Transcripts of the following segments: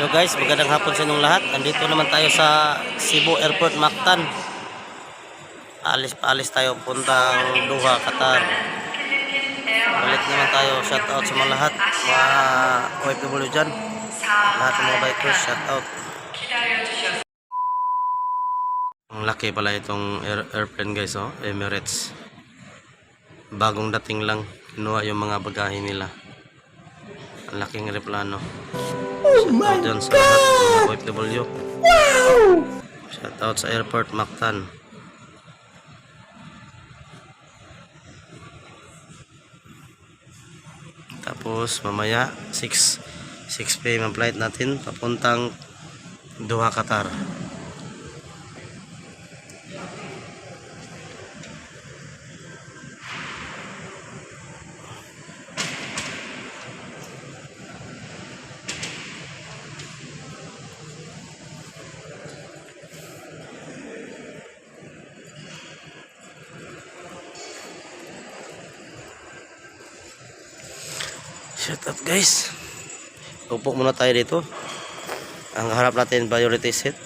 guys, magandang hapon sa inyong lahat. Nandito naman tayo sa Cebu Airport, Mactan. Alis tayo puntang Doha, Qatar. Balik naman tayo. Shout out sa mga lahat, mga OFW dyan, lahat ng mga bikers, shout out. Ang laki pala itong airplane guys, oh, Emirates. Bagong dating lang, kinuha yung mga bagahe nila. Ang laking aeroplano. Shout out dyan sa lahat ng mga OFW. Shout out sa Airport Mactan. Tapos mamaya 6 PM ang flight natin papuntang Doha, Qatar. Shout out guys. Upo muna tayo dito. Ang harap natin priority seat.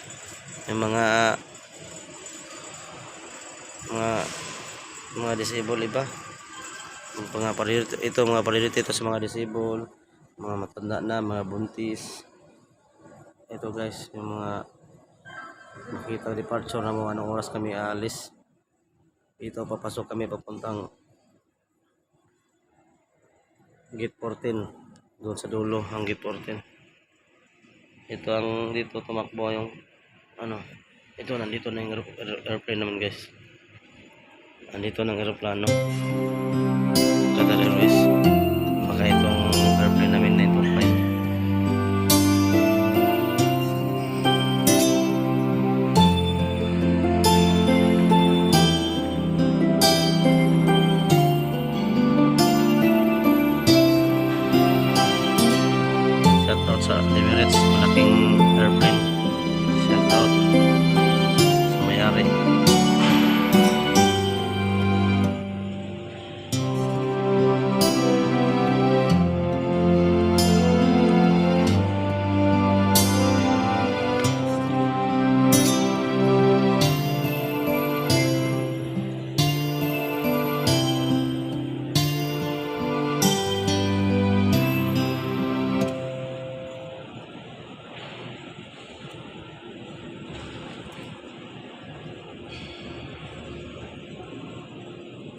Yung mga disabled iba. Mga priority, ito mga priority ito sa mga disabled, mga matanda na, mga buntis. Ito guys, yung mga makita departure na mga anong oras kami aalis. Ito papasok kami papuntang Gate 14, doon sa dulo ang Gate 14. Ito ang dito tumakbo yung ito nandito na yung airplane naman guys. Nandito ng aeroplano Qatar Airways. Baka itong airplane namin 925. Sa Emirates, malaking airplane. Shout out sa may-ari.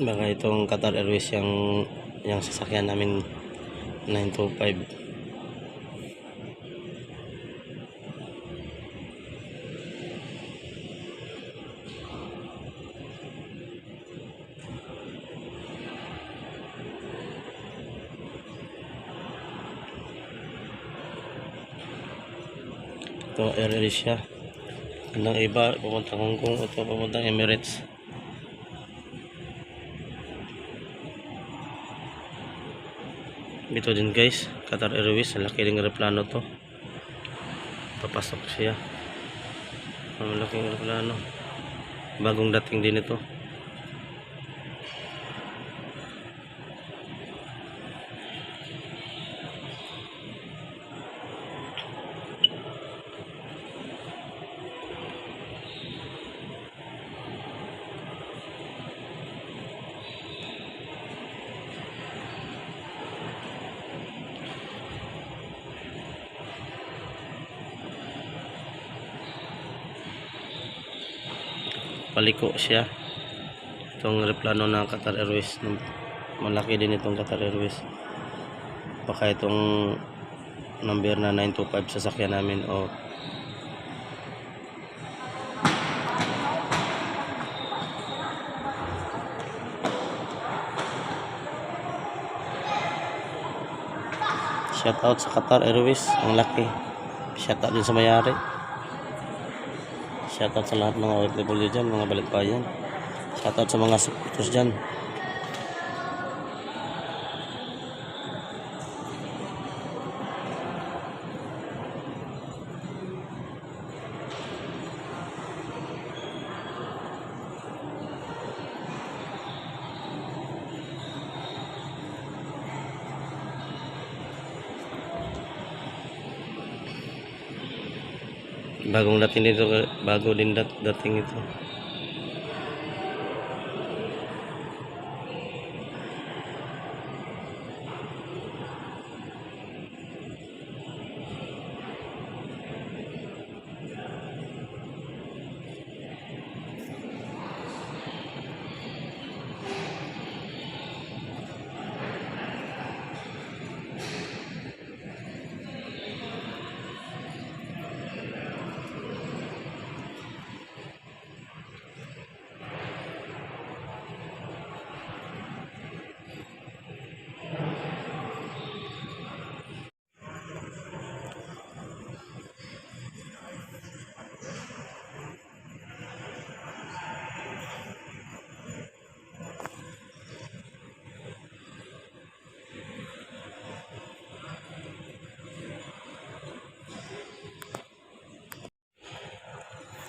Baka itong Qatar Airways yung sasakyan namin 925. Ito Air Asia. Ang iba papuntang Hong Kong, ito papuntang Emirates. Ito din guys, Qatar Airways, laki ng aeroplano to. Papasok siya. Ang laking aeroplano. Bagong dating din ito. Paliko siya. Itong aeroplano ng Qatar Airways, malaki din itong Qatar Airways. Baka itong number na 925 sasakyan namin o shout out sa Qatar Airways, ang laki. Shout out din sa may-ari. Shoutout sa lahat mga OFW dyan, mga balikbayan. Shoutout sa mga supporters dyan. Bagong dating dito, bago din dating ito.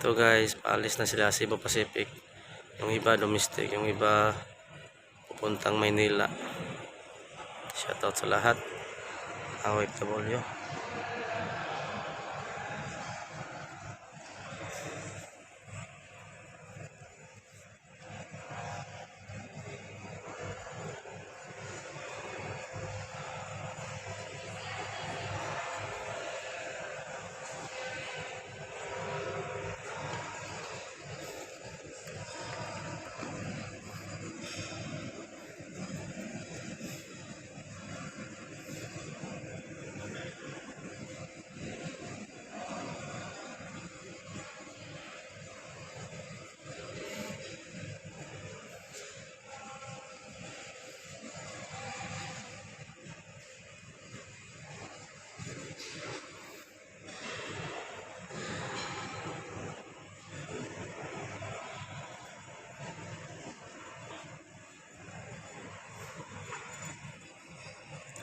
Ito guys, paalis na sila Cebu Pacific. Yung iba domestic, yung iba pupuntang Maynila. Shoutout sa lahat. OFW.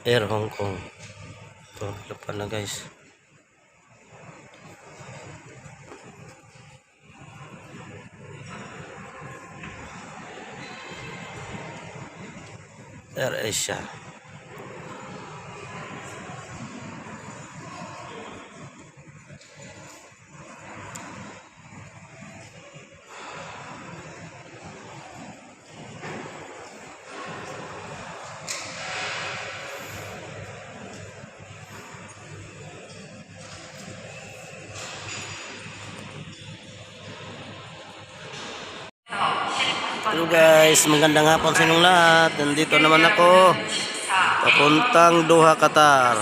Air Hong Kong. Ito, lupa na guys. Air Asia. Hello guys, magandang hapon sa inyong lahat. Nandito naman ako papuntang Doha, Qatar.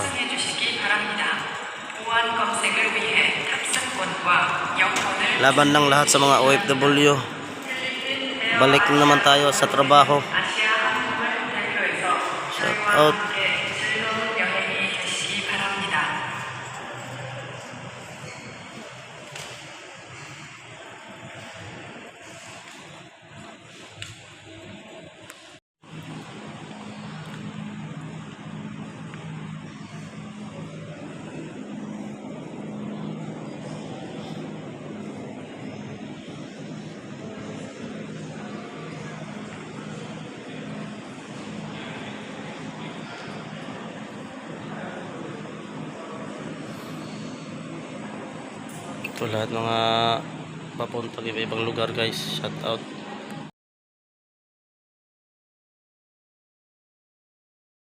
Laban ng lahat sa mga OFW. Balik naman tayo sa trabaho. Shout out. Ito lahat mga papuntang iba-ibang lugar guys. Shout out.